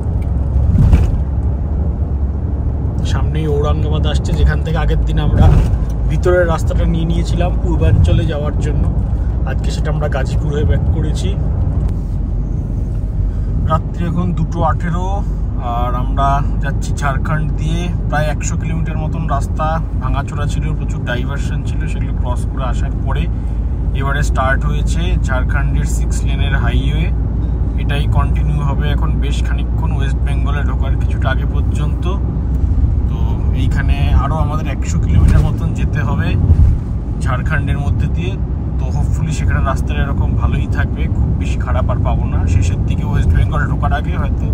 সামনেই ঔরঙ্গাবাদ আসছে, যেখান থেকে আগের দিন আমরা ভিতরের রাস্তাটা নিয়ে নিয়েছিলাম পূর্বাঞ্চলে যাওয়ার জন্য। আজকে সেটা আমরা গাজীপুর হয়ে ব্যাক করেছি। রাত্রি এখন 2:18, আর আমরা যাচ্ছি ঝাড়খণ্ড দিয়ে। প্রায় 100 কিলোমিটার মতন রাস্তা, ভাঙাচোরা ছিল, প্রচুর ডাইভারশন ছিল, সেগুলো ক্রস করে আসার পরে এবারে স্টার্ট হয়েছে ঝাড়খণ্ডের 6 লেনের হাইওয়ে। এটাই কন্টিনিউ হবে এখন বেশ খানিকক্ষণ ওয়েস্ট বেঙ্গলে ঢোকার কিছুটা আগে পর্যন্ত। তো এইখানে আরও আমাদের 100 কিলোমিটার মতন যেতে হবে ঝাড়খণ্ডের মধ্যে দিয়ে। তো হোপফুলি সেখানে রাস্তাটা এরকম ভালোই থাকবে, খুব বেশি খারাপ আর পাবো না। শেষের দিকে ওয়েস্ট বেঙ্গল ঢোকার আগে হয়তো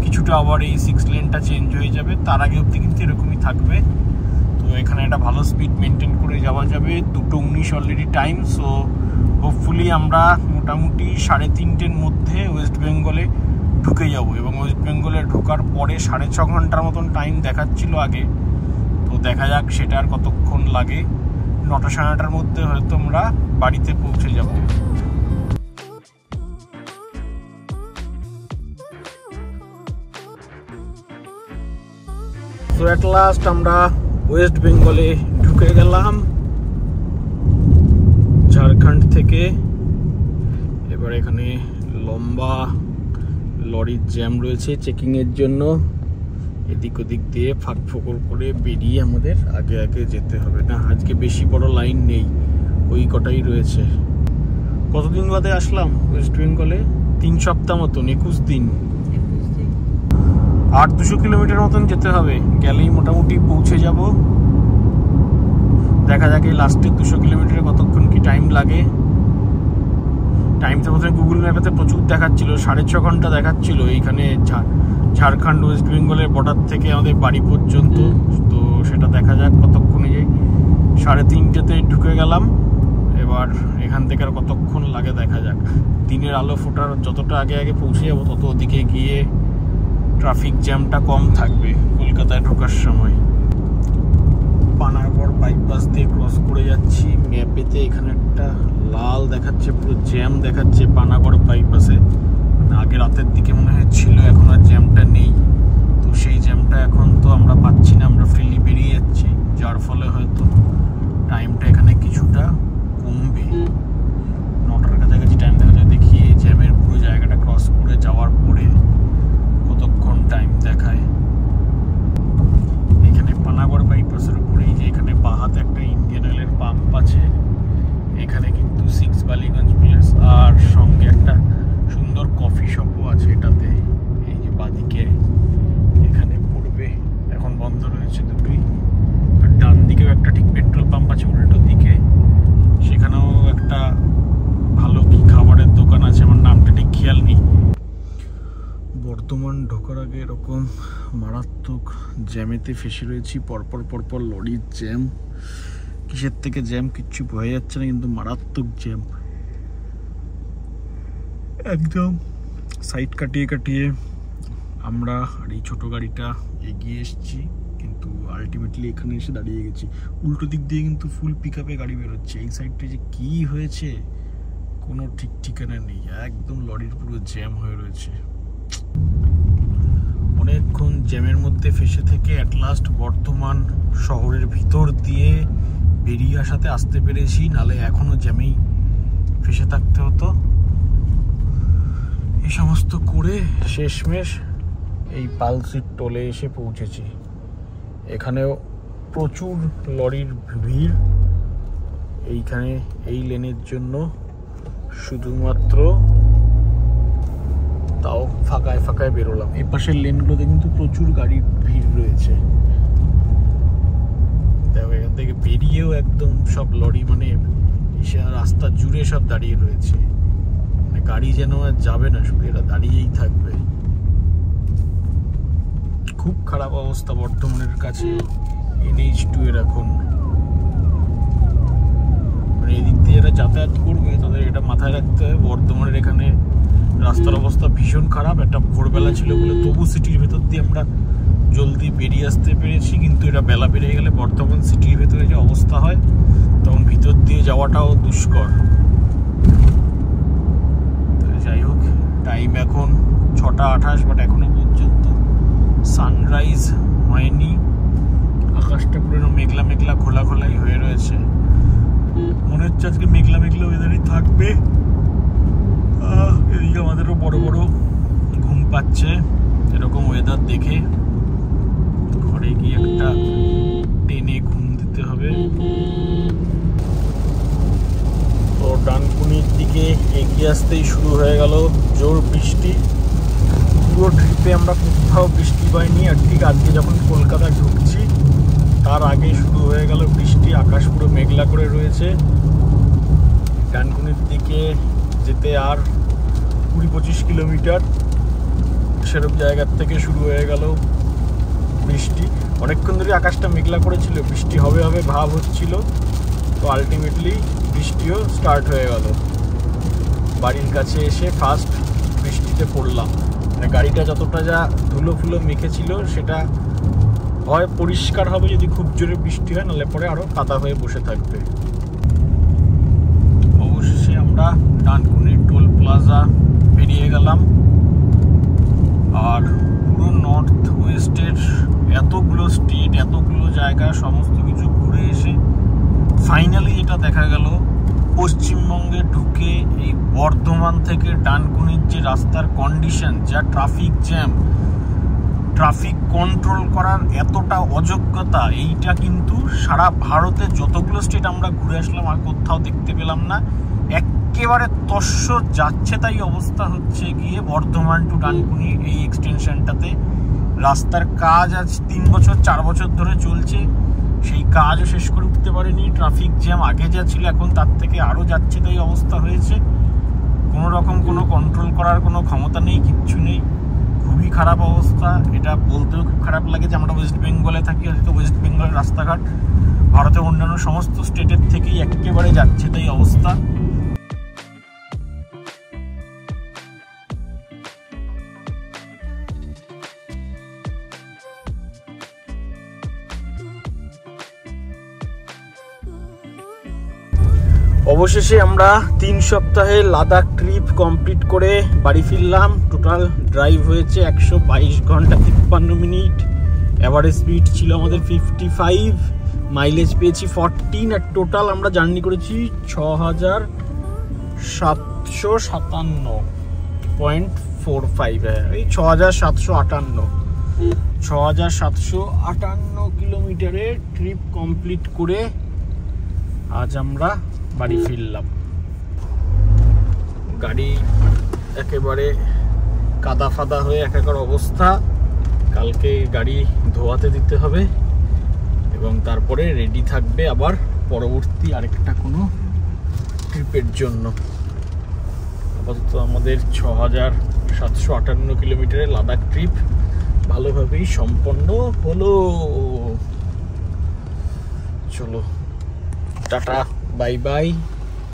কিছুটা আবার এই 6 লেনটা চেঞ্জ হয়ে যাবে, তার আগে অবধি কিন্তু এরকমই থাকবে। তো এখানে একটা ভালো স্পিড মেনটেন করে যাওয়া যাবে। 2:19 অলরেডি টাইম। সো হোপফুলি আমরা মোটামুটি 3:30-এর মধ্যে ওয়েস্ট বেঙ্গলে ঢুকে যাব, এবং ওয়েস্ট বেঙ্গলে ঢোকার পরে 6.5 ঘন্টার মতন টাইম দেখাচ্ছিল আগে। তো দেখা যাক সেটা আর কতক্ষণ লাগে। 9টা 9:30টার মধ্যে হয়তো আমরা বাড়িতে পৌঁছে যাব। তো অ্যাট লাস্ট আমরা ওয়েস্ট বেঙ্গলে ঢুকে গেলাম ঝাড়খণ্ড থেকে। এবার এখানে লম্বা লরির জ্যাম রয়েছে চেকিংয়ের জন্য। এদিক ওদিক দিয়ে ফাঁক ফোকর করে বেরিয়ে আমাদের আগে আগে যেতে হবে। না, আজকে বেশি বড় লাইন নেই, ওই কটাই রয়েছে। কতদিন বাদে আসলাম ওয়েস্ট বেঙ্গলে? 3 সপ্তাহ মতন, 21 দিন। 800-200 কিলোমিটার মতন যেতে হবে, গেলেই মোটামুটি পৌঁছে যাব। দেখা যাক এই লাস্টের 200 কিলোমিটারে কতক্ষণ কি টাইম লাগে। টাইম তো প্রথমে গুগল ম্যাপেতে প্রচুর দেখাচ্ছিল, 6.5 ঘন্টা দেখাচ্ছিল এইখানে ঝাড়খণ্ড ওয়েস্ট বেঙ্গলের বর্ডার থেকে আমাদের বাড়ি পর্যন্ত। তো সেটা দেখা যাক কতক্ষণে যাই। 3:30-তে ঢুকে গেলাম। এবার এখান থেকে আর কতক্ষণ লাগে দেখা যাক। দিনের আলো ফোটার যতটা আগে আগে পৌঁছে যাবো তত ওদিকে গিয়ে ট্রাফিক জ্যামটা কম থাকবে কলকাতায় ঢোকার সময়। পানাগড় বাইপাস দিয়ে ক্রস করে যাচ্ছি। ম্যাপেতে এখানে একটা লাল দেখাচ্ছে, পুরো জ্যাম দেখাচ্ছে পানাগড় বাইপাসে। আগে রাতের দিকে মনে হয় ছিল, এখন আর জ্যামটা নেই। তো সেই জ্যামটা এখন তো আমরা পাচ্ছি না, আমরা ফ্রিলি বেরিয়ে যাচ্ছি, যার ফলে হয়তো টাইমটা এখানে কিছুটা কমবে। 9টার কাছাকাছি টাইম দেখা যায়। দেখি এই জ্যামের পুরো জায়গাটা ক্রস করে যাওয়ার পরে কতক্ষণ টাইম দেখায়। এখানে পানাগড় বাইপাসের উপরেই যে এখানে বাহাতে একটা ইন্ডিয়ান অয়েলের পাম্প আছে, এখানে কিন্তু 6 বালিগঞ্জ মিলস আর সঙ্গে একটা সুন্দর কফি শপও আছে এটাতে। এই যে বাদিকে এখানে পড়বে, এখন বন্ধ রয়েছে দুটোই। আর ডান দিকেও একটা ঠিক পেট্রোল পাম্প আছে উল্টো দিকে, সেখানেও একটা ভালো কি খাবারের দোকান আছে, আমার নামটা ঠিক খেয়াল নেই। বর্ধমান ঢোকার আগে এরকম মারাত্মক জ্যামেতে ফেসে রয়েছি, পরপর লরির জ্যাম। কিসের থেকে জ্যাম কিচ্ছু বোঝা যাচ্ছে না, কিন্তু মারাত্মক জ্যাম। একদম সাইড কাটিয়ে আমরা আর এই ছোটো গাড়িটা এগিয়ে এসেছি, কিন্তু আলটিমেটলি এখানে এসে দাঁড়িয়ে গেছি। উল্টো দিক দিয়ে কিন্তু ফুল পিক আপে গাড়ি বেরোচ্ছে। এই সাইডটা যে কী হয়েছে কোনো ঠিক ঠিকানা নেই, একদম লরির পুরো জ্যাম হয়ে রয়েছে। অনেকক্ষণ জ্যামের মধ্যে ফেসে থেকে অ্যাট লাস্ট বর্ধমান শহরের ভিতর দিয়ে বেরিয়ে আসতে পেরেছি, নালে এখনো জ্যামেই ফেসে থাকতে হতো। এই সমস্ত করে শেষমেশ এই পালসির টোলে এসে পৌঁছেছি। এখানেও প্রচুর লরির ভিড় এইখানে, এই লেনের জন্য শুধুমাত্র। তাও ফাঁকায় ফাঁকায় বেরোলাম। এই পাশের লেনগুলোতে কিন্তু প্রচুর গাড়ির ভিড় রয়েছে। দেখো এখান থেকে বেরিয়েও একদম সব লরি, মানে রাস্তা জুড়ে সব দাঁড়িয়ে রয়েছে। মানে গাড়ি যেন আর যাবে না, শুধু এরা দাঁড়িয়েই থাকবে। খুব খারাপ অবস্থা বর্ধমানের কাছে NH2 এর এখন। মানে এদিক দিয়ে যারা যাতায়াত করবে তাদের এটা মাথায় রাখতে হবে, বর্ধমানের এখানে রাস্তার অবস্থা ভীষণ খারাপ। একটা ভোরবেলা ছিল বলে তবু সিটির ভেতর দিয়ে আমরা জলদি বেরিয়ে আসতে পেরেছি, কিন্তু এটা বেলা বেরিয়ে গেলে বর্ধমান সিটির ভেতরে যে অবস্থা হয় তখন ভিতর দিয়ে যাওয়াটাও দুষ্কর। যাই হোক, টাইম এখন 6:28, বাট এখনো পর্যন্ত সানরাইজ হয়নি। আকাশটা পুরো মেঘলা মেঘলা খোলা খোলাই হয়ে রয়েছে। মনে হচ্ছে আজকে মেঘলা মেঘলা ওয়েদারই থাকবে। এদিকে আমাদেরও বড় বড় ঘুম পাচ্ছে এরকম ওয়েদার দেখে। ঘরে গিয়ে একটা টেনে ঘুম দিতে হবে। তো ডানকুনির দিকে এগিয়ে আসতেই শুরু হয়ে গেল জোর বৃষ্টি। পুরো ট্রিপে আমরা কোথাও বৃষ্টি পাইনি, আর ঠিক আজকে যখন কলকাতা ঢুকছি তার আগে শুরু হয়ে গেল বৃষ্টি। আকাশ পুরো মেঘলা করে রয়েছে। ডানকুনির দিকে যেতে আর 20-25 কিলোমিটার, সেরকম জায়গার থেকে শুরু হয়ে গেল বৃষ্টি। অনেকক্ষণ ধরে আকাশটা মেঘলা করেছিল, বৃষ্টি হবে হবে ভাব হচ্ছিল, তো আলটিমেটলি বৃষ্টিও স্টার্ট হয়ে গেল। বাড়ির কাছে এসে ফার্স্ট বৃষ্টিতে পড়লাম। মানে গাড়িটা যতটা যা ধুলো ফুলো মেখেছিল সেটা হয় পরিষ্কার হবে যদি খুব জোরে বৃষ্টি হয়, নাহলে পরে আরও কাদা হয়ে বসে থাকবে। অবশেষে আমরা ডানকুনির টোল প্লাজা পেরিয়ে গেলাম। আর পুরো নর্থ ওয়েস্টের এতগুলো স্টেট, এতগুলো জায়গা সমস্ত কিছু ঘুরে এসে ফাইনালি যেটা দেখা গেল, পশ্চিমবঙ্গে ঢুকে এই বর্ধমান থেকে ডানকুনির যে রাস্তার কন্ডিশন, যা ট্রাফিক জ্যাম, ট্রাফিক কন্ট্রোল করার এতটা অযোগ্যতা, এইটা কিন্তু সারা ভারতে যতগুলো স্টেট আমরা ঘুরে আসলাম আর কোথাও দেখতে পেলাম না। একেবারে তস্বর যাচ্ছে তাই অবস্থা হচ্ছে গিয়ে বর্ধমান টু ডানকুনি এই এক্সটেনশনটাতে। রাস্তার কাজ আজ 3 বছর 4 বছর ধরে চলছে, সেই কাজও শেষ করে উঠতে পারেনি। ট্রাফিক জ্যাম আগে যা ছিল এখন তার থেকে আরও যাচ্ছে তাই অবস্থা হয়েছে। কোনো রকম কোনো কন্ট্রোল করার কোনো ক্ষমতা নেই, কিচ্ছু নেই, খুবই খারাপ অবস্থা। এটা বলতেও খুব খারাপ লাগে যে আমরা ওয়েস্ট বেঙ্গলে থাকি, হয়তো ওয়েস্ট বেঙ্গলের রাস্তাঘাট ভারতের অন্যান্য সমস্ত স্টেটের থেকেই একেবারে যাচ্ছে তাই অবস্থা। অবশেষে আমরা 3 সপ্তাহে লাদাখ ট্রিপ কমপ্লিট করে বাড়ি ফিরলাম। টোটাল ড্রাইভ হয়েছে 122 ঘন্টা 53 মিনিট। অ্যাভারেজ স্পিড ছিল আমাদের 55, মাইলেজ পেয়েছি 14, আর টোটাল আমরা জার্নি করেছি 6757.45, এই 6758 কিলোমিটারের ট্রিপ কমপ্লিট করে আজ আমরা বাড়ি ফিরলাম। গাড়ি একেবারে কাদা ফাদা হয়ে একাকার অবস্থা। কালকে গাড়ি ধোয়াতে দিতে হবে এবং তারপরে রেডি থাকবে আবার পরবর্তী আরেকটা কোনো ট্রিপের জন্য। আপাতত আমাদের 6758 কিলোমিটারের লাদাখ ট্রিপ ভালোভাবেই সম্পন্ন হলো। চলো টাটা, বাই বাই।